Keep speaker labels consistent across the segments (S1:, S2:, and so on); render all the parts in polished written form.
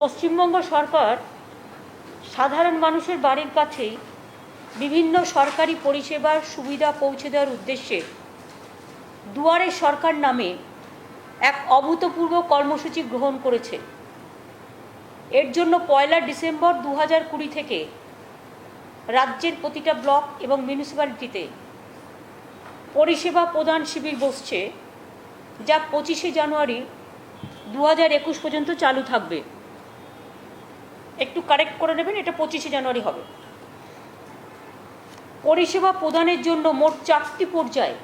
S1: পশ্চিমবঙ্গ সরকার সাধারণ মানুষের বাড়ির কাছেই বিভিন্ন সরকারি পরিষেবার সুবিধা পৌঁছে দেওয়ার উদ্দেশ্যে দুয়ারে সরকার নামে এক অভূতপূর্ব কর্মসূচি গ্রহণ করেছে। এর জন্য 1 ডিসেম্বর 2020 থেকে রাজ্যের প্রতিটা ব্লক এবং মিউনিসিপ্যালিটিতে পরিষেবা প্রদান শিবির বসছে, যা 25 জানুয়ারি 2021 পর্যন্ত চালু থাকবে। একটু কারেক্ট করে নেবেন, এটা 25 জানুয়ারি হবে। পরিষেবা প্রদানের জন্য মোট 4টি পর্যায়ে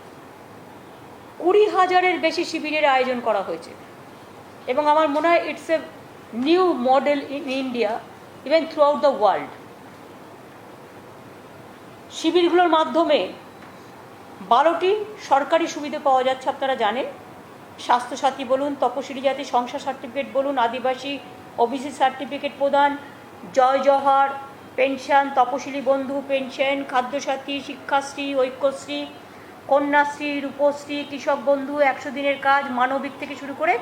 S1: 20,000-এর বেশি শিবিরের আয়োজন করা হয়েছে এবং আমার মনে হয় it's a new model in India, even throughout the world. শিবিরগুলোর মাধ্যমে 12টি সরকারি সুবিধা পাওয়া যাচ্ছে, আপনারা জানেন। স্বাস্থ্যসাথী বলুন, তপশিলি জাতি সংসার সার্টিফিকেট বলুন, আদিবাসী ওবিসি সার্টিফিকেট প্রদান, জয় জওহার পেনশন, তপশিলি বন্ধু পেনশন, খাদ্যসাথী, শিক্ষাশ্রী, ঐক্যশ্রী, কন্যাশ্রী, রূপশ্রী, কৃষক বন্ধু, 100 দিনের কাজ, মানবিক থেকে শুরু করে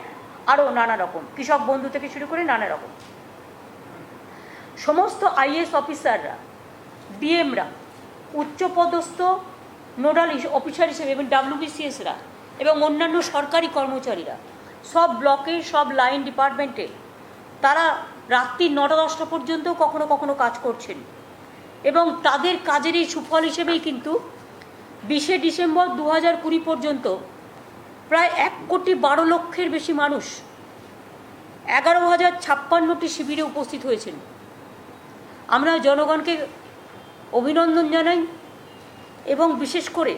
S1: আরও নানা রকম, কৃষক বন্ধু থেকে শুরু করে নানা রকম। সমস্ত আইএস অফিসাররা, ডিএমরা, উচ্চপদস্থ নোডাল অফিসার হিসেবে এবং ডাব্লিউবিসিএসরা এবং অন্যান্য সরকারি কর্মচারীরা সব ব্লকে, সব লাইন ডিপার্টমেন্টে তারা রাত্রি 9টা-10টা পর্যন্ত কখনো কখনো কাজ করছেন এবং তাদের কাজের এই সুফল হিসেবেই কিন্তু 20 ডিসেম্বর 2020 পর্যন্ত প্রায় 1,12,00,000-এর বেশি মানুষ 11,056টি শিবিরে উপস্থিত হয়েছেন। আমরা জনগণকে অভিনন্দন জানাই এবং বিশেষ করে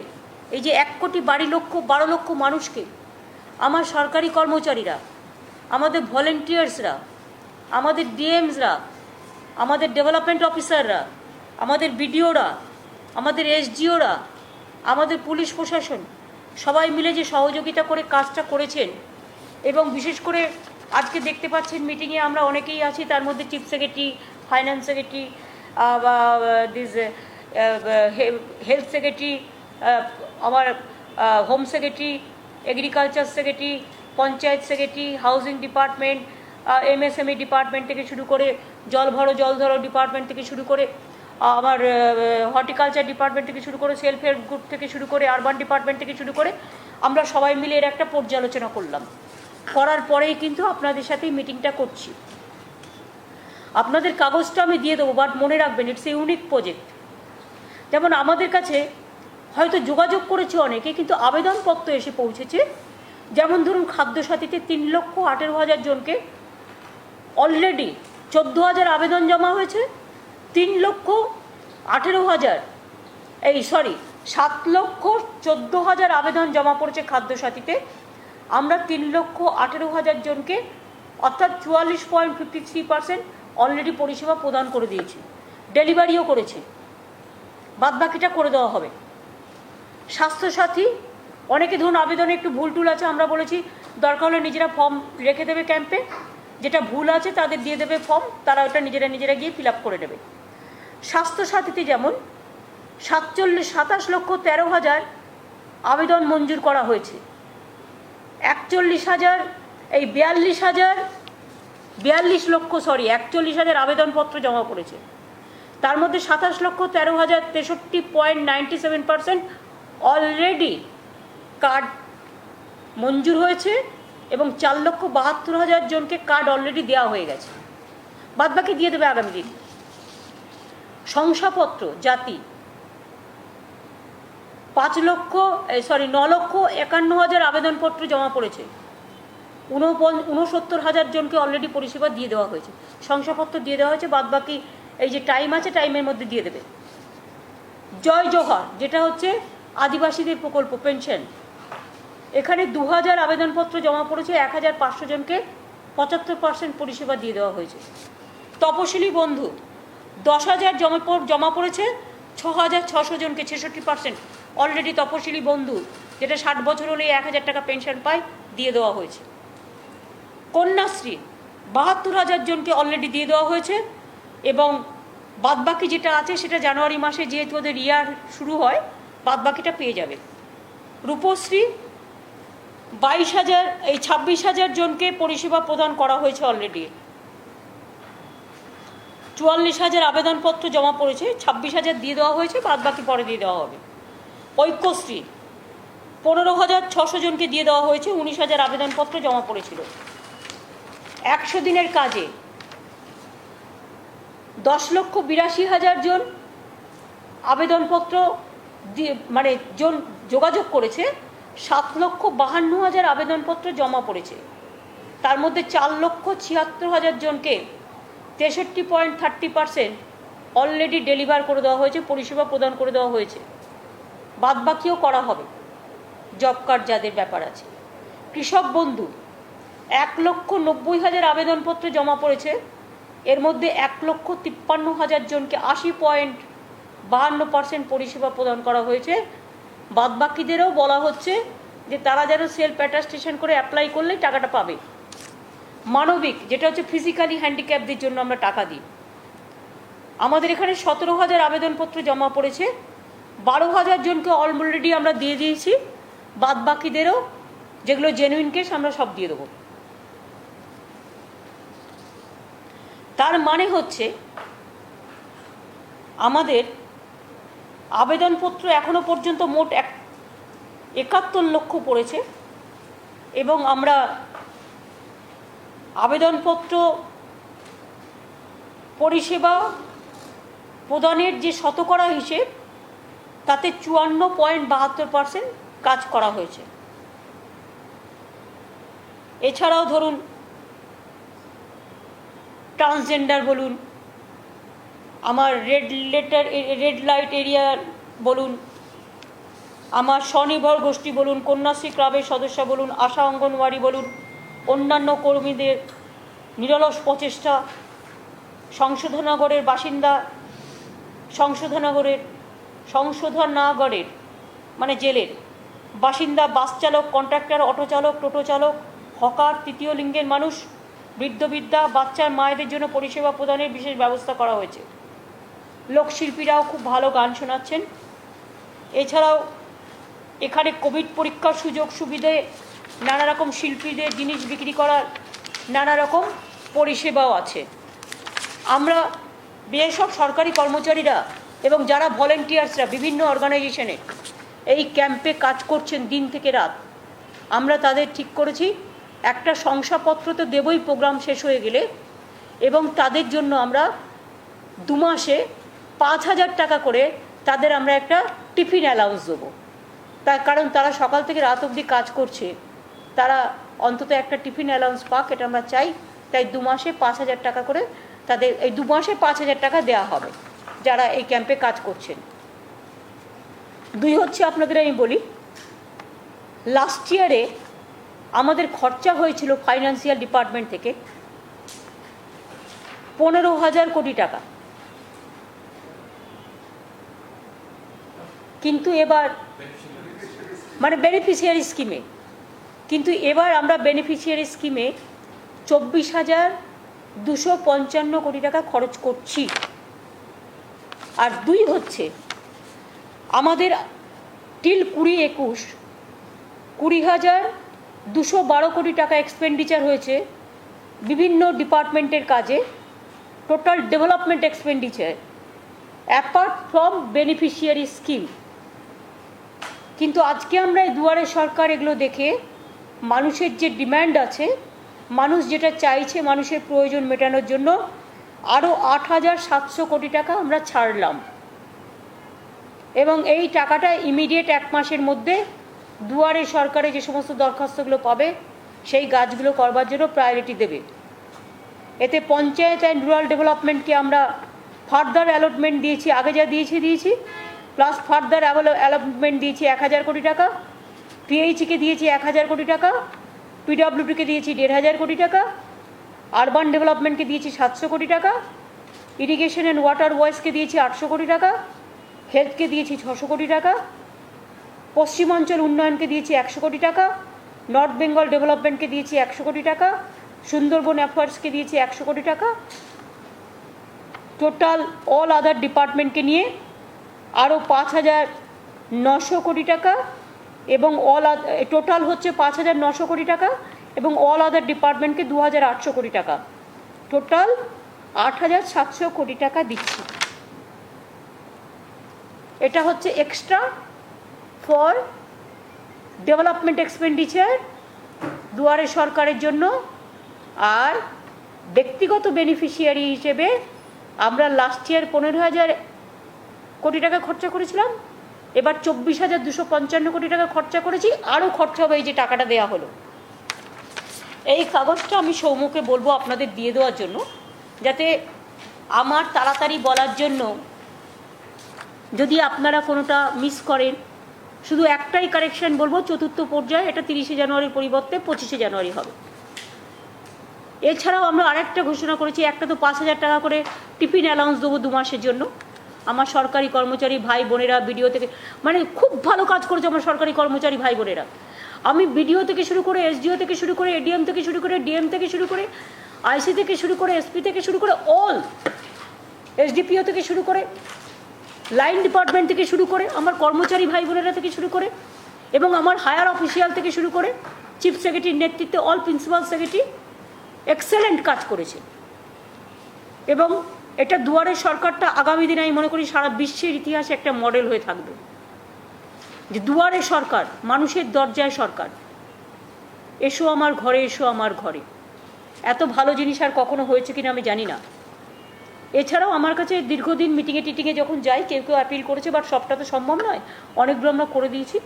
S1: এই যে 1,12,00,000 মানুষকে আমার সরকারি কর্মচারীরা, আমাদের ভলেন্টিয়ার্সরা, আমাদের ডিএমসরা, আমাদের ডেভেলপমেন্ট অফিসাররা, আমাদের বিডিওরা, আমাদের এসডিওরা, আমাদের পুলিশ প্রশাসন সবাই মিলে যে সহযোগিতা করে কাজটা করেছেন এবং বিশেষ করে আজকে দেখতে পাচ্ছেন মিটিংয়ে আমরা অনেকেই আছি, তার মধ্যে chief secretary, finance secretary, health secretary, আমার home secretary, agriculture secretary, panchayat secretary, housing department, MSME department থেকে শুরু করে জল ধরো ডিপার্টমেন্ট থেকে শুরু করে আমার হর্টিকালচার ডিপার্টমেন্ট থেকে শুরু করে সেলফ হেল্প গ্রুপ থেকে শুরু করে আরবান ডিপার্টমেন্ট থেকে শুরু করে আমরা সবাই মিলে এর একটা পর্যালোচনা করলাম। করার পরেই কিন্তু আপনাদের সাথেই মিটিংটা করছি। আপনাদের কাগজটা আমি দিয়ে দেবো, বাট মনে রাখবেন ইটস এ ইউনিক প্রজেক্ট। যেমন আমাদের কাছে হয়তো যোগাযোগ করেছে অনেকে, কিন্তু আবেদনপত্র এসে পৌঁছেছে। যেমন ধরুন খাদ্যসাথীতে 3,18,000 জনকে অলরেডি 14,000 আবেদন জমা হয়েছে। 7,14,000 আবেদন জমা পড়েছে খাদ্যসাথীতে। আমরা 3,18,000 জনকে অর্থাৎ 44.53% অলরেডি পরিষেবা প্রদান করে দিয়েছি, ডেলিভারিও করেছি, বাদবাকিটা করে দেওয়া হবে। স্বাস্থ্যসাথী অনেকে ধরুন আবেদনে একটু ভুল টুল আছে, আমরা বলেছি দরকার হলে নিজেরা ফর্ম রেখে দেবে ক্যাম্পে, যেটা ভুল আছে তাদের দিয়ে দেবে ফর্ম, তারা ওটা নিজেরা গিয়ে ফিল আপ করে দেবে। স্বাস্থ্যসাথীতে যেমন 27,13,000 আবেদন মঞ্জুর করা হয়েছে। 41,000 আবেদনপত্র জমা পড়েছে। তার মধ্যে 27,13,000 63.97% অলরেডি কার্ড মঞ্জুর হয়েছে এবং 4,72,000 জনকে কার্ড অলরেডি দেওয়া হয়ে গেছে, বাদবাকি দিয়ে দেবে আগামী দিন। শংসাপত্র জাতি 9,51,000 আবেদনপত্র জমা পড়েছে। 69,000 জনকে অলরেডি পরিষেবা দিয়ে দেওয়া হয়েছে, শংসাপত্র দিয়ে দেওয়া হয়েছে, বাদবাকি এই যে টাইম আছে টাইমের মধ্যে দিয়ে দেবে। জয় জওহার যেটা হচ্ছে আদিবাসীদের প্রকল্প পেনশন, এখানে 2,000 আবেদনপত্র জমা পড়েছে, 1,500 জনকে 75% পরিষেবা দিয়ে দেওয়া হয়েছে। তপশিলি বন্ধু 10,000 জমা পড়েছে, 6,600 জনকে 66% অলরেডি তপশিলি বন্ধু, যেটা 60 বছর হলে 1,000 টাকা পেনশন পায়, দিয়ে দেওয়া হয়েছে। কন্যাশ্রী 72,000 জনকে অলরেডি দিয়ে দেওয়া হয়েছে এবং বাদবাকি যেটা আছে সেটা জানুয়ারি মাসে যেহেতু ওদের ইয়ার শুরু হয়, বাদবাকিটা পেয়ে যাবে। রূপশ্রী 26,000 জনকে পরিষেবা প্রদান করা হয়েছে অলরেডি। 44,000 আবেদনপত্র জমা পড়েছে, 26,000 দিয়ে দেওয়া হয়েছে, বাদ বাকি পরে দিয়ে দেওয়া হবে। ঐক্যশ্রী 15,600 জনকে দিয়ে দেওয়া হয়েছে, 19,000 আবেদনপত্র জমা পড়েছিল। 100 দিনের কাজে 10,82,000 জন আবেদনপত্র মানে জন যোগাযোগ করেছে, 7,52,000 আবেদনপত্র জমা পড়েছে। তার মধ্যে 4,76,000 জনকে 63.30% অলরেডি ডেলিভার করে দেওয়া হয়েছে, পরিষেবা প্রদান করে দেওয়া হয়েছে। বাদবাকিও করা হবে, জব কার্ড যাদের ব্যাপার আছে। কৃষক বন্ধু 1,90,000 আবেদনপত্র জমা পড়েছে, এর মধ্যে 1,53,000 জনকে 80.52% পরিষেবা প্রদান করা হয়েছে। বাদবাকিদেরও বলা হচ্ছে যে তারা যেন সেলফ অ্যাটাস্টেশন করে অ্যাপ্লাই করলেই টাকাটা পাবে। মানবিক, যেটা হচ্ছে ফিজিক্যালি হ্যান্ডিক্যাপদের জন্য আমরা টাকা দিই, আমাদের এখানে 17,000 আবেদনপত্র জমা পড়েছে, 12,000 জনকে অলরেডি আমরা দিয়ে দিয়েছি। বাদবাকিদেরও যেগুলো জেনুইন কেস আমরা সব দিয়ে দেবো। তার মানে হচ্ছে আমাদের আবেদনপত্র এখনো পর্যন্ত মোট 71 লক্ষ পড়েছে, এবং আমরা আবেদনপত্র পরিষেবা প্রদানের যে শতকরা হিসেব, তাতে 54.72% কাজ করা হয়েছে। এছাড়াও ধরুন ট্রান্সজেন্ডার বলুন, আমার রেড লাইট এরিয়া বলুন, আমার স্বনির্ভর গোষ্ঠী বলুন, কন্যাশ্রী ক্লাবের সদস্য বলুন, আশা অঙ্গনওয়াড়ি বলুন, অন্যান্য কর্মীদের নিরলস প্রচেষ্টা, সংশোধনাগরের বাসিন্দা, সংশোধনাগরের মানে জেলের বাসিন্দা, বাস চালক, কন্ট্রাক্টর, অটো চালক, টোটো চালক, হকার, তৃতীয় লিঙ্গের মানুষ, বৃদ্ধ-বৃদ্ধা, বাচ্চার মায়েদের জন্য পরিষেবা প্রদানের বিশেষ ব্যবস্থা করা হয়েছে। লোকশিল্পীরাও খুব ভালো গান শোনাচ্ছেন। এছাড়াও এখানে কোভিড পরীক্ষার সুযোগ সুবিধে, নানা রকম শিল্পীদের জিনিস বিক্রি করার নানা রকম পরিষেবাও আছে। আমরা বেসব সরকারি কর্মচারীরা এবং যারা ভলেন্টিয়ার্সরা বিভিন্ন অর্গানাইজেশনে এই ক্যাম্পে কাজ করছেন দিন থেকে রাত, আমরা তাদের ঠিক করেছি একটা শংসাপত্র তো দেবই প্রোগ্রাম শেষ হয়ে গেলে, এবং তাদের জন্য আমরা 2 মাসে 5,000 টাকা করে তাদের আমরা একটা টিফিন অ্যালাউন্স দেবো। তার কারণ তারা সকাল থেকে রাত অবধি কাজ করছে, তারা অন্তত একটা টিফিন অ্যালাউন্স পাক, এটা আমরা চাই। তাই 2 মাসে 5,000 টাকা করে তাদের, এই 2 মাসে 5,000 টাকা দেওয়া হবে যারা এই ক্যাম্পে কাজ করছেন। 2 হচ্ছে আপনাদের আমি বলি, লাস্ট ইয়ারে আমাদের খরচা হয়েছিল ফাইন্যান্সিয়াল ডিপার্টমেন্ট থেকে 15,000 কোটি টাকা, কিন্তু এবার মানে বেনিফিশিয়ারি স্কিমে, কিন্তু এবার আমরা বেনিফিশিয়ারি স্কিমে 24,255 কোটি টাকা খরচ করছি। আর 2 হচ্ছে আমাদের টিল 2021 20,212 কোটি টাকা এক্সপেন্ডিচার হয়েছে বিভিন্ন ডিপার্টমেন্টের কাজে, total development expenditure apart from beneficiary scheme. কিন্তু আজকে আমরা এই দুয়ারে সরকার এগুলো দেখে মানুষের যে ডিম্যান্ড আছে, মানুষ যেটা চাইছে মানুষের প্রয়োজন মেটানোর জন্য, আরও 8,700 কোটি টাকা আমরা ছাড়লাম, এবং এই টাকাটা ইমিডিয়েট 1 মাসের মধ্যে দুয়ারে সরকারে যে সমস্ত দরখাস্তগুলো পাবে সেই কাজগুলো করবার জন্য প্রায়োরিটি দেবে। এতে পঞ্চায়েত অ্যান্ড রুরাল ডেভেলপমেন্টকে আমরা ফার্দার অ্যালটমেন্ট দিয়েছি, আগে যা দিয়েছি প্লাস ফার্দার অ্যালটমেন্ট দিয়েছি 1,000 কোটি টাকা, পিএইচকে দিয়েছি 1,000 কোটি টাকা, পিডব্লিউডিকে দিয়েছি 1,500 কোটি টাকা, আরবান ডেভেলপমেন্টকে দিয়েছি 700 কোটি টাকা, ইরিগেশন অ্যান্ড ওয়াটার ওয়াইসকে দিয়েছি 800 কোটি টাকা, হেলথকে দিয়েছি 600 কোটি টাকা, পশ্চিমাঞ্চল উন্নয়নকে দিয়েছি 100 কোটি টাকা, নর্থ বেঙ্গল ডেভেলপমেন্টকে দিয়েছি 100 কোটি টাকা, সুন্দরবন অ্যাফেয়ার্সকে দিয়েছি 100 কোটি টাকা। টোটাল অল আদার ডিপার্টমেন্টকে নিয়ে আরও 5,900 কোটি টাকা, এবং টোটাল হচ্ছে 5,900 কোটি টাকা, এবং অল আদার ডিপার্টমেন্টকে 2,800 কোটি টাকা। টোটাল 8,700 কোটি টাকা দিচ্ছি। এটা হচ্ছে এক্সট্রা ফর ডেভেলপমেন্ট এক্সপেন্ডিচার দুয়ারে সরকারের জন্য। আর ব্যক্তিগত বেনিফিশিয়ারি হিসেবে আমরা লাস্ট ইয়ার 15,000 কোটি টাকা খরচা করেছিলাম, এবার 24,255 কোটি টাকা খরচা করেছি, আরও খরচা হবে এই যে টাকাটা দেওয়া হলো। এই কাগজটা আমি সৌম্যকে বলবো আপনাদের দিয়ে দেওয়ার জন্য, যাতে আমার তাড়াতাড়ি বলার জন্য যদি আপনারা কোনোটা মিস করেন, শুধু একটাই কারেকশন বলবো, চতুর্থ পর্যায়ে এটা 30শে জানুয়ারির পরিবর্তে 25শে জানুয়ারি হবে। এছাড়াও আমরা আরেকটা ঘোষণা করেছি, একটা তো 5,000 টাকা করে টিফিন অ্যালাউন্স দেবো 2 মাসের জন্য। আমার সরকারি কর্মচারী ভাই বোনেরা বিডিও থেকে, মানে খুব ভালো কাজ করেছে আমার সরকারি কর্মচারী ভাই বোনেরা। আমি বিডিও থেকে শুরু করে, এসডিও থেকে শুরু করে, এডিএম থেকে শুরু করে, ডিএম থেকে শুরু করে, আইসি থেকে শুরু করে, এসপি থেকে শুরু করে, অল এসডিপিও থেকে শুরু করে, লাইন ডিপার্টমেন্ট থেকে শুরু করে, আমার কর্মচারী ভাই বোনেরা থেকে শুরু করে, এবং আমার হায়ার অফিসিয়াল থেকে শুরু করে, চিফ সেক্রেটারির নেতৃত্বে অল প্রিন্সিপাল সেক্রেটারি এক্সেলেন্ট কাজ করেছে। এবং এটা দুয়ারের সরকারটা আগামী দিনে আমি মনে করি সারা বিশ্বের ইতিহাসে একটা মডেল হয়ে থাকবে, যে দুয়ারে সরকার, মানুষের দরজায় সরকার। এসো আমার ঘরে, এসো আমার ঘরে। এত ভালো জিনিস আর কখনো হয়েছে কিনা আমি জানি না। এছাড়াও আমার কাছে দীর্ঘদিন মিটিংয়ে টিটিংয়ে যখন যাই, কেউ কেউ অ্যাপিল করেছে, বাট সবটা তো সম্ভব নয়, অনেকগুলো আমরা করে দিয়েছি।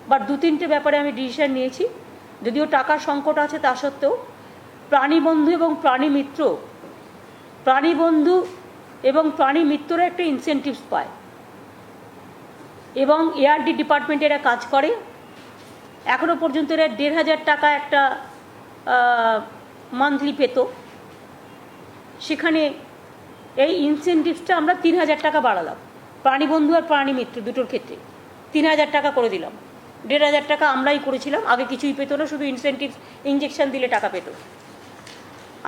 S1: বাট 2-3টে ব্যাপারে আমি ডিসিশন নিয়েছি, যদিও টাকার সংকট আছে তা সত্ত্বেও। প্রাণীবন্ধু এবং প্রাণীমিত্র, প্রাণীবন্ধু এবং প্রাণীমিত্ররা একটা ইনসেন্টিভস পায়, এবং এআরডি ডিপার্টমেন্টে এরা কাজ করে। এখনও পর্যন্ত এরা 1,500 টাকা একটা মান্থলি পেত, সেখানে এই ইনসেন্টিভসটা আমরা 3,000 টাকা বাড়ালাম। প্রাণীবন্ধু আর প্রাণীমিত্র দুটোর ক্ষেত্রে 3,000 টাকা করে দিলাম। 1,500 টাকা আমরাই করেছিলাম, আগে কিছুই পেত না, শুধু ইনসেন্টিভ ইঞ্জেকশন দিলে টাকা পেত।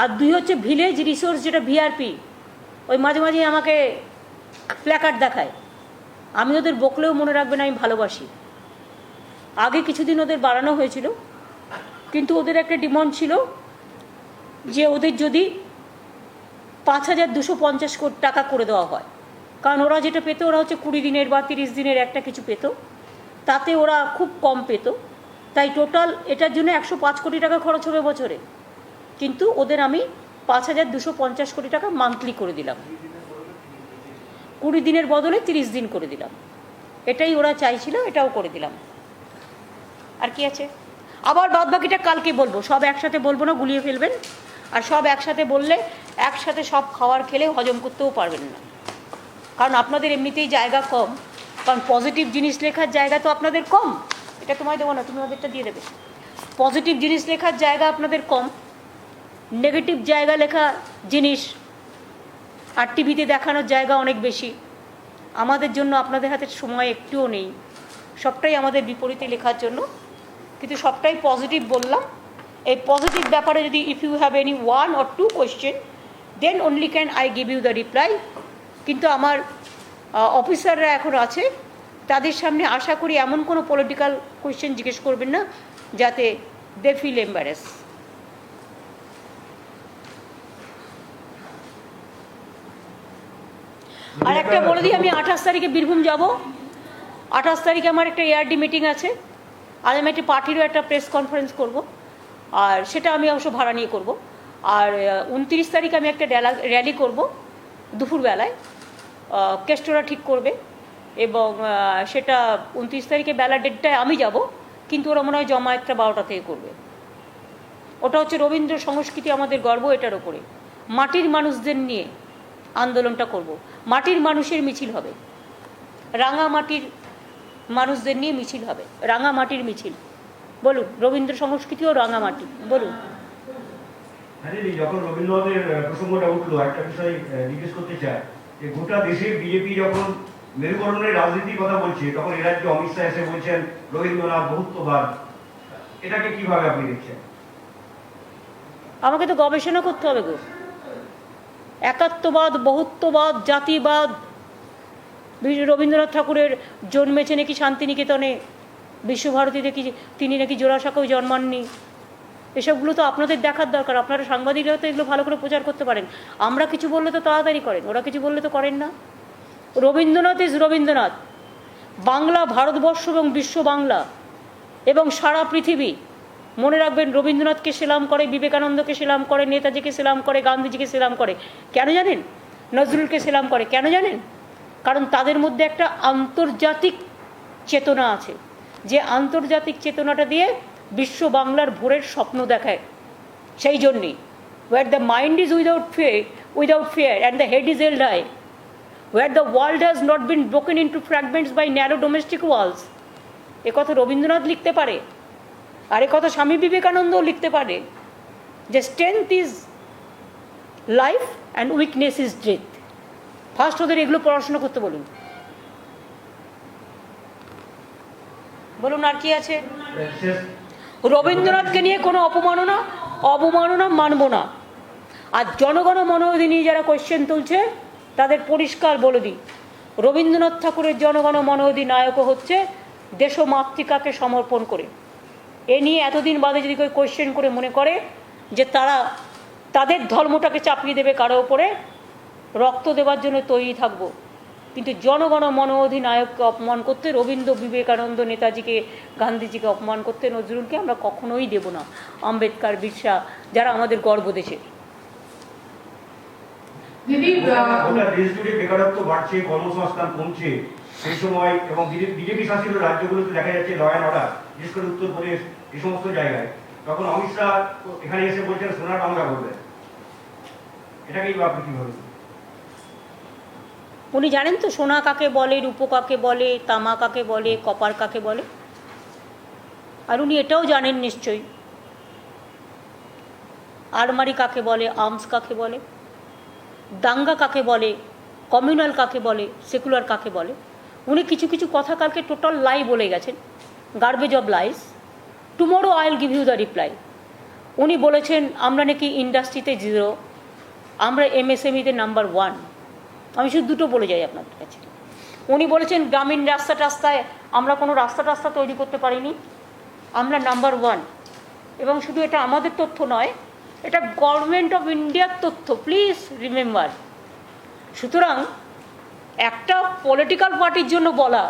S1: আর 2 হচ্ছে ভিলেজ রিসোর্স, যেটা ভিআরপি, ওই মাঝে মাঝে আমাকে প্ল্যাকার্ড দেখায়, আমি ওদের বকলেও মনে রাখবেন আমি ভালোবাসি। আগে কিছুদিন ওদের বাড়ানো হয়েছিল, কিন্তু ওদের একটা ডিমান্ড ছিল যে ওদের যদি 5,250 কোটি টাকা করে দেওয়া হয়, কারণ ওরা যেটা পেত, ওরা হচ্ছে 20 দিনের বা 30 দিনের একটা কিছু পেত, তাতে ওরা খুব কম পেত। তাই টোটাল এটার জন্য 105 কোটি টাকা খরচ হবে বছরে, কিন্তু ওদের আমি 5,250 কোটি টাকা মান্থলি করে দিলাম, 20 দিনের বদলে 30 দিন করে দিলাম। এটাই ওরা চাইছিল, এটাও করে দিলাম। আর কি আছে, আবার বাদ বাকিটা কালকে বলবো, সব একসাথে বলবো না, গুলিয়ে ফেলবেন। আর সব একসাথে বললে একসাথে সব খাবার খেলে হজম করতেও পারবেন না, কারণ আপনাদের এমনিতেই জায়গা কম, কারণ পজিটিভ জিনিস লেখার জায়গা তো আপনাদের কম। এটা তোমায় দেবো না, তুমি ওদেরটা দিয়ে দেবে। পজিটিভ জিনিস লেখার জায়গা আপনাদের কম, নেগেটিভ জায়গা লেখা জিনিস আর টিভিতে দেখানোর জায়গা অনেক বেশি। আমাদের জন্য আপনাদের হাতে সময় একটুও নেই, সবটাই আমাদের বিপরীতে লেখার জন্য, কিন্তু সবটাই পজিটিভ বললাম। এই পজিটিভ ব্যাপারে যদি if you have any 1 or 2 question, then only can I give you the reply. কিন্তু আমার অফিসাররা এখন আছে, তাদের সামনে আশা করি এমন কোনো পলিটিক্যাল কোয়েশ্চেন জিজ্ঞেস করবেন না যাতে দে ফিল এম্বারেস। আর একটা বলে দিই, আমি 28 তারিখে বীরভূম যাব। 28 তারিখে আমার একটা এআরডি মিটিং আছে, আর আমি একটা পার্টিরও একটা প্রেস কনফারেন্স করব, আর সেটা আমি অবশ্য ভাড়া নিয়ে করব। আর 29 তারিখে আমি একটা র্যালি করব দুপুরবেলায়, কেষ্টরা ঠিক করবে, এবং সেটা 29 তারিখে বেলা 1:30টায় আমি যাব, কিন্তু ওরা মনে হয় জমায়েতটা 12টা থেকে করবে। ওটা হচ্ছে রবীন্দ্র সংস্কৃতি আমাদের গর্ব, এটার ওপরে মাটির মানুষদের নিয়ে আন্দোলনটা করব। মাটির মানুষের মিছিল হবে, রাঙামাটির মানুষদের নিয়ে মিছিল হবে, রাঙামাটির মিছিল। বলুন, রবীন্দ্র সংস্কৃতি ও রাঙামাটি, বলুন।
S2: যখন রবীন্দ্রনাথের প্রসঙ্গটা উঠলো, একটা বিষয় জিজ্ঞেস করতে চাই, যে গোটা দেশে বিজেপি যখন মেরুকরণের রাজনীতির কথা বলছে, তখন এ রাজ্যে অমিত শাহ এসে বলছেন রবীন্দ্রনাথ বহুত্ববাদ। এটাকে কিভাবে আপনি দেখছেন?
S1: আমাকে তো গবেষণা করতে হবে গো। একাত্মবাদ, বহুত্ববাদ, জাতিবাদ, রবীন্দ্রনাথ ঠাকুরের জন্মেছে নাকি শান্তিনিকেতনে, বিশ্বভারতীতে কি তিনি নাকি জোড়াসাঁকোয় জন্মাননি, এসবগুলো তো আপনাদের দেখার দরকার, আপনারা সাংবাদিকরা তো এগুলো ভালো করে প্রচার করতে পারেন। আমরা কিছু বললে তো তাড়াতাড়ি করেন, ওরা কিছু বললে তো করেন না। রবীন্দ্রনাথ ইজ রবীন্দ্রনাথ। বাংলা ভারতবর্ষ এবং বিশ্ব বাংলা এবং সারা পৃথিবী মনে রাখবেন, রবীন্দ্রনাথকে সেলাম করে, বিবেকানন্দকে সেলাম করে, নেতাজিকে সেলাম করে, গান্ধীজিকে সেলাম করে। কেন জানেন? নজরুলকে সেলাম করে কেন জানেন? কারণ তাদের মধ্যে একটা আন্তর্জাতিক চেতনা আছে, যে আন্তর্জাতিক চেতনাটা দিয়ে বিশ্ব বাংলার ভোরের স্বপ্ন দেখায়। সেই জন্যেই where the mind is without fear and the head is held high, where the world has not been broken into fragments by narrow domestic walls, এ কথা রবীন্দ্রনাথ লিখতে পারে, আর এ কথা স্বামী বিবেকানন্দও লিখতে পারে, যে strength is life and weakness is death. First ওদের এগুলো পড়াশোনা করতে বলুন। বলুন আর কি আছে? রবীন্দ্রনাথকে নিয়ে কোনো অবমাননা মানব না। আর জনগণ মনোধি নিয়ে যারা কোয়েশ্চেন তুলছে তাদের পরিষ্কার বলে দিই, রবীন্দ্রনাথ ঠাকুরের জনগণ মনোধি নায়কও হচ্ছে দেশমাতৃকাকে সমর্পণ করে। এ নিয়ে এতদিন বাদে যদি কেউ কোয়েশ্চেন করে মনে করে যে তারা তাদের ধর্মটাকে চাপিয়ে দেবে কারো ওপরে, রক্ত দেওয়ার জন্য তৈরি থাকবো, কিন্তু জনগণ মনোধি নায়ককে অপমান করতে, রবীন্দ্র, বিবেকানন্দ, নেতাজিকে, গান্ধীজিকে অপমান করতে, নজরুলকে আমরা কখনোই দেব না। আম্বেদকর, বিরসা, যারা আমাদের গর্ব দেশের।
S2: দেশ জুড়ে বেকারত্ব বাড়ছে, কর্মসংস্থান কমছে, সেই সময় এবং বিজেপি শাসিত রাজ্যগুলোতে দেখা যাচ্ছে ল অ্যান্ড অর্ডার, বিশেষ করে উত্তরপ্রদেশ, এই সমস্ত জায়গায়, তখন অমিত শাহ এখানে এসে বলছেন সোনার বাংলা করবেন। এটাকেই আপনি কি ভাবেন?
S1: উনি জানেন তো সোনা কাকে বলে, রূপো কাকে বলে, তামা কাকে বলে, কপার কাকে বলে। আর উনি এটাও জানেন নিশ্চয়ই আলমারি কাকে বলে, আর্মস কাকে বলে, দাঙ্গা কাকে বলে, কমিউনাল কাকে বলে, সেকুলার কাকে বলে। উনি কিছু কিছু কথা কালকে টোটাল লাই বলে গেছেন, garbage of lies. Tomorrow I will give you the reply. উনি বলেছেন আমরা নাকি ইন্ডাস্ট্রিতে 0, আমরা এমএসএমইতে নাম্বার 1। আমি শুধু দুটো বলে যাই আপনাদের কাছে। উনি বলেছেন গ্রামীণ রাস্তায় আমরা কোনো রাস্তা তৈরি করতে পারিনি, আমরা নাম্বার 1। এবং শুধু এটা আমাদের তথ্য নয়, এটা গভর্নমেন্ট অফ ইন্ডিয়ার তথ্য, প্লিজ রিমেম্বার। সুতরাং একটা পলিটিক্যাল পার্টির জন্য বলা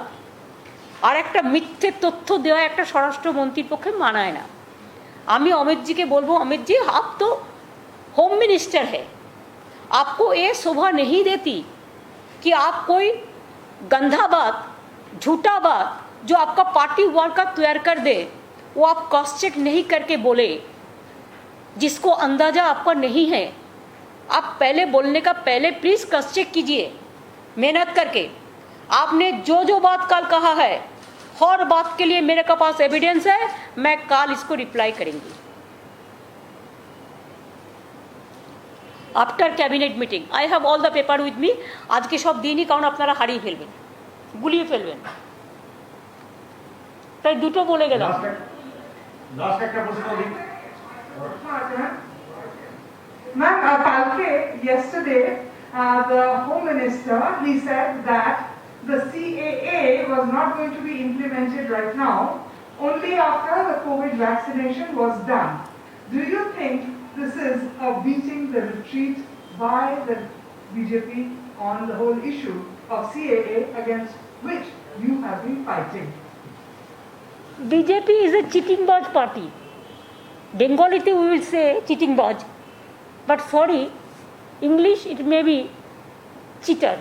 S1: আর একটা মিথ্যে তথ্য দেওয়া একটা স্বরাষ্ট্রমন্ত্রীর পক্ষে মানায় না। আমি अमित जी के बोलबो, अमित जी आप तो होम मिनिस्टर है, आपको ये शोभा नहीं देती कि आप कोई गंदा बात, झूठा बात जो आपका पार्टी वर्कर तैयार कर दे, वो आप क्रॉस चेक नहीं करके बोले, जिसको अंदाजा आपका नहीं है। आप पहले बोलने का पहले प्लीज क्रॉस चेक कीजिए मेहनत करके। आपने जो बात कल कहा है, हर बात के लिए मेरे के पास एविडेंस है, मैं कल इसको रिप्लाई करेंगी after cabinet meeting. I have all the paper with me. आज के सब दिन ही कारण আপনারা হারিয়ে ফেলবেন, গুলিয়ে ফেলবেন। তাই দুটো বলে গেলাম।
S2: লাস্ট একটা প্রশ্ন দিই
S3: ম্যাম। কালকে yesterday the home minister, he said that the CAA was not going to be implemented right now, only after the COVID vaccination was done. Do you think this is a beating the retreat by the BJP on the whole issue of CAA against which you have been fighting?
S1: BJP is a cheating baj party. Bengali we will say cheating baj, but sorry, English it may be cheater.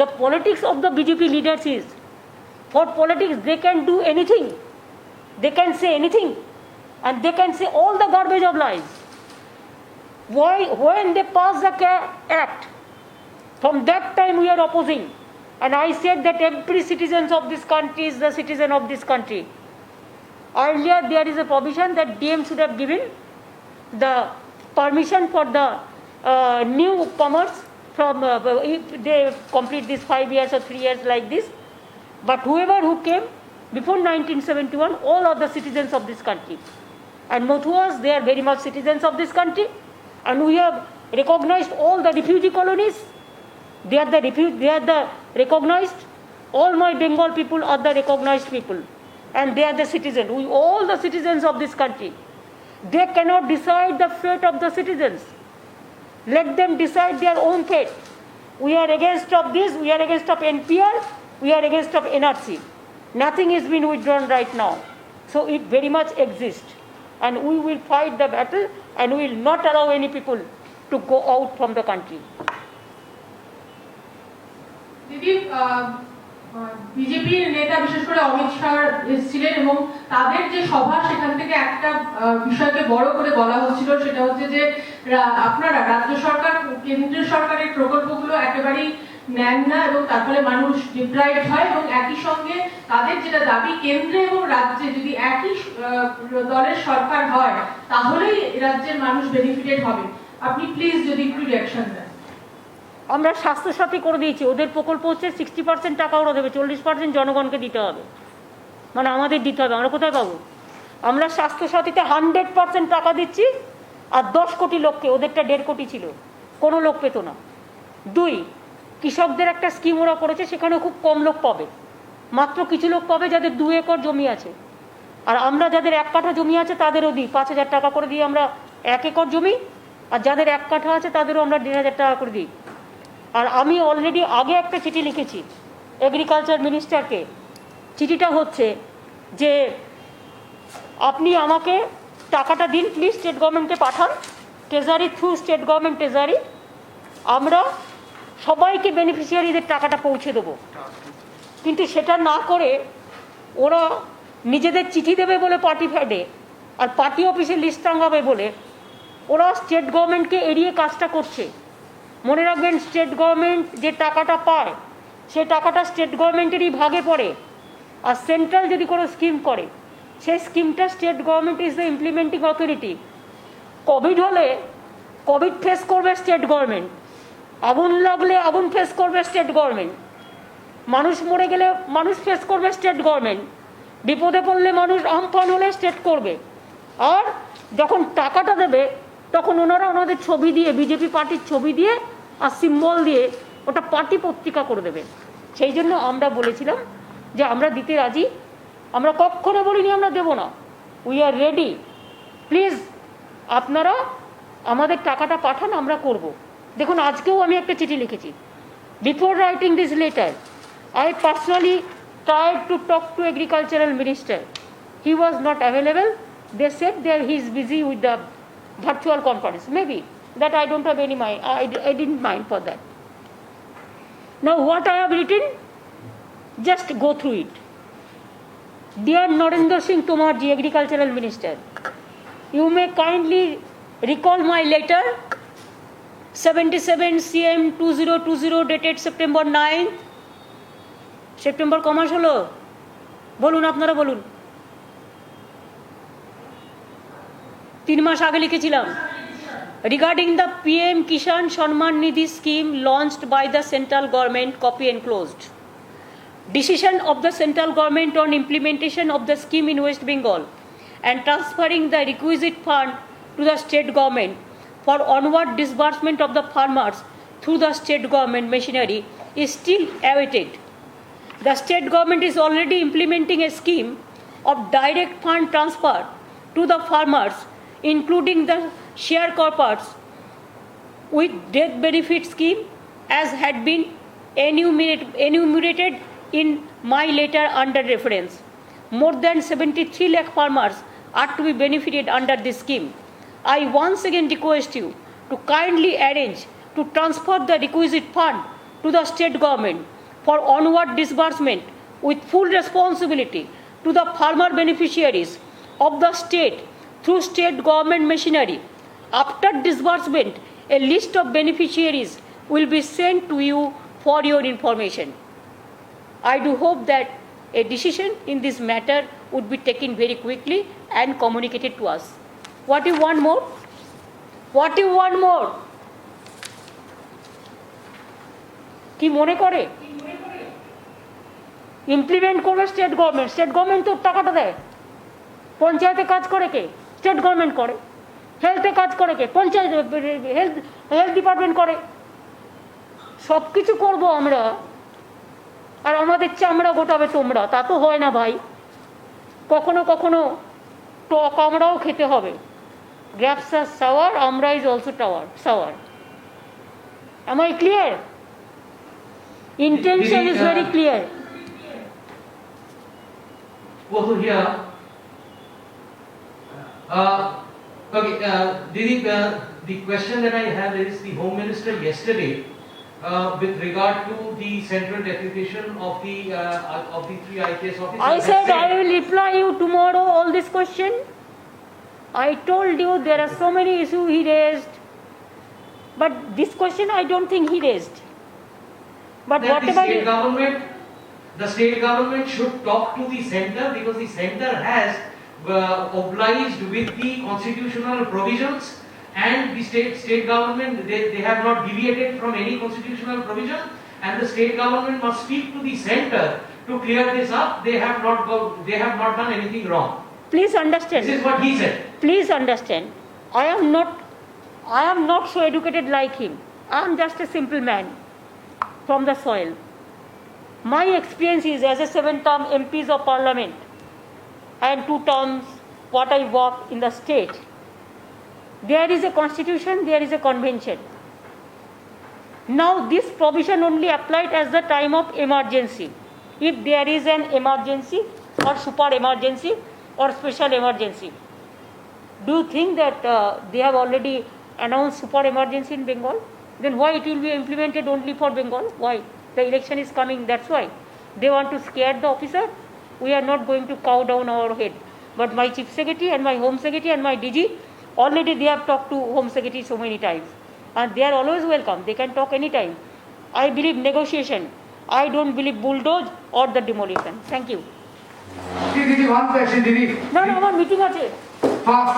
S1: The politics of the BJP leaders is, for politics they can do anything, they can say anything, and they can say all the garbage of lies. Why, when they pass the act, from that time we are opposing, and I said that every citizen of this country is the citizen of this country. Earlier there is a provision that DM should have given the permission for the newcomers from if they complete this 5 years or 3 years like this, but whoever who came before 1971, all are the citizens of this country. And Mothuas, they are very much citizens of this country, and we have recognized all the refugee colonies. They are the recognized. All my Bengal people are the recognized people. and they are the citizens. We all the citizens of this country. They cannot decide the fate of the citizens. Let them decide their own fate. We are against of this, we are against of NPR, we are against of NRC. Nothing is being withdrawn right now. So it very much exists. And we will fight the battle and we will not allow any people to go out from the country.
S4: দিদি বিজেপির নেতা বিশেষ করে অমিত শাহ এসেছিলেন এবং তাদের যে সভা সেখান থেকে একটা বিষয়কে বড় করে বলা হচ্ছিল, সেটা হচ্ছে যে আপনারা রাজ্য সরকার কেন্দ্রীয় সরকারের প্রকল্পগুলো একেবারেই নেন না এবং তার ফলে মানুষ ডিপ্রাইভড হয়, এবং একই সঙ্গে তাদের যেটা দাবি কেন্দ্রে এবং রাজ্যে যদি একই দলের সরকার হয় তাহলেই রাজ্যের মানুষ বেনিফিটেড হবে। আপনি প্লিজ যদি একটু রিঅ্যাকশন দেন।
S1: আমরা স্বাস্থ্যসাথী করে দিয়েছি, ওদের প্রকল্প হচ্ছে 60% টাকা ওরা দেবে, 40% জনগণকে দিতে হবে, মানে আমাদের দিতে হবে। আমরা কোথায় পাবো? আমরা স্বাস্থ্যসাথীতে 100% টাকা দিচ্ছি, আর 10 কোটি লোককে, ওদেরটা 1.5 কোটি ছিল, কোনো লোক পেত না। 2, কৃষকদের একটা স্কিম ওরা করেছে, সেখানে খুব কম লোক পাবে, মাত্র কিছু লোক পাবে যাদের 2 একর জমি আছে। আর আমরা যাদের 1 কাঠা জমি আছে তাদেরও দিই 5,000 টাকা করে দিই আমরা 1 একর জমি, আর যাদের 1 কাঠা আছে তাদেরও আমরা 1,500 টাকা করে দিই। আর আমি অলরেডি আগে একটা চিঠি লিখেছি এগ্রিকালচার মিনিস্টারকে। চিঠিটা হচ্ছে যে আপনি আমাকে টাকাটা দিন প্লিজ, স্টেট গভর্নমেন্টকে পাঠান, treasury through state government treasury, আমরা সবাইকে বেনিফিশিয়ারিদের টাকাটা পৌঁছে দেবো। কিন্তু সেটা না করে ওরা নিজেদের চিঠি দেবে বলে পার্টি ফ্যাডে আর পার্টি অফিসে লিস্ট টাঙাবে বলে ওরা স্টেট গভর্নমেন্টকে এড়িয়ে কাজটা করছে। মনে রাখবেন, স্টেট গভর্নমেন্ট যে টাকাটা পায় সে টাকাটা স্টেট গভর্নমেন্টেরই ভাগে পড়ে, আর সেন্ট্রাল যদি কোনো স্কিম করে সেই স্কিমটা state government is the implementing authority. Covid হলে কোভিড ফেস করবে স্টেট গভর্নমেন্ট, আগুন লাগলে আগুন ফেস করবে স্টেট গভর্নমেন্ট, মানুষ মরে গেলে মানুষ ফেস করবে স্টেট গভর্নমেন্ট, বিপদে পড়লে মানুষ আমফান হলে স্টেট করবে। আর যখন টাকাটা দেবে তখন ওনারা ওনাদের ছবি দিয়ে, বিজেপি পার্টির ছবি দিয়ে আর সিম্বল দিয়ে ওটা পার্টি পত্রিকা করে দেবে। সেই জন্য আমরা বলেছিলাম যে আমরা দিতে রাজি, আমরা কখনো বলিনি আমরা দেব না, উই আর রেডি, প্লিজ আপনারা আমাদের টাকাটা পাঠান, আমরা করব। দেখুন, আজকেও আমি একটা চিঠি লিখেছি। Before writing this letter I personally tried to talk to agricultural minister. He was not available. They said that he is busy with the virtual conference. Maybe that I don't have any mind. I didn't mind for that. Now what I have written, just go through it. Dear Narendra Singh Tomar ji, agricultural minister, you may kindly recall my letter 77 CM 2020 dated September 9th. September কমাস হলো, বলুন আপনারা বলুন। 3 মাস আগে লিখেছিলাম। Regarding the PM Kishan Samman Nidhi scheme launched by the central government, copy enclosed. Decision of the central government on implementation of the scheme in West Bengal and transferring the requisite fund to the state government for onward disbursement of the farmers through the state government machinery is still awaited. The state government is already implementing a scheme of direct fund transfer to the farmers, including the sharecroppers with death benefit scheme, as had been enumerated in my letter under reference. More than 73 lakh farmers are to be benefited under this scheme. I once again request you to kindly arrange to transfer the requisite fund to the state government for onward disbursement with full responsibility to the farmer beneficiaries of the state through state government machinery. After disbursement, a list of beneficiaries will be sent to you for your information. I do hope that a decision in this matter would be taken very quickly and communicated to us. What do you want more? What do you want more? কি মনে করে implement করবে state government? State government তো টাকাটা দেয়। পঞ্চায়েতে কাজ করে কে? স্টেট গভর্নমেন্ট করে। হেলথে কাজ করে কে? পঞ্চায়েত, হেলথ ডিপার্টমেন্ট করে। সব কিছু করবো আমরা, আর আমাদের চামড়া গোটাবে তোমরা, তা তো হয় না ভাই। কখনো কখনো টক আমরাও খেতে হবে। Grapes are sour, amra is also sour. Am I clear? Intention is very clear.
S5: Also here, okay, Didi, the question that I have is the Home Minister yesterday, with regard to the central deputation of the three IPS officers.
S1: I said I will reply you tomorrow all this question. I told you there are so many issues he raised, but this question I don't think he raised. But
S5: That
S1: whatever
S5: the state government should talk to the center, because the center has obliged with the constitutional provisions, and the state government, they have not deviated from any constitutional provision, and the state government must speak to the center to clear this up. They have not done anything wrong.
S1: please understand.
S5: This is what he said.
S1: Please understand. I am not so educated like him. I am just a simple man from the soil. My experience is as a 7-term MPs of Parliament and 2 terms what I work in the state. There is a constitution, there is a convention. Now this provision only applied at the time of emergency. If there is an emergency or super emergency or special emergency. Do you think that they have already announced super emergency in Bengal? Then why it will be implemented only for Bengal? Why? The election is coming, that's why. They want to scare the officer. We are not going to cow down our head. But my Chief Secretary and my Home Secretary and my DG, already they have talked to Home Secretary so many times. And they are always welcome. They can talk anytime. I believe negotiation. I don't believe bulldoze or the demolition. Thank you.
S6: Didi, one question, Didi.
S1: No, আমার meeting আছে।
S6: Fast.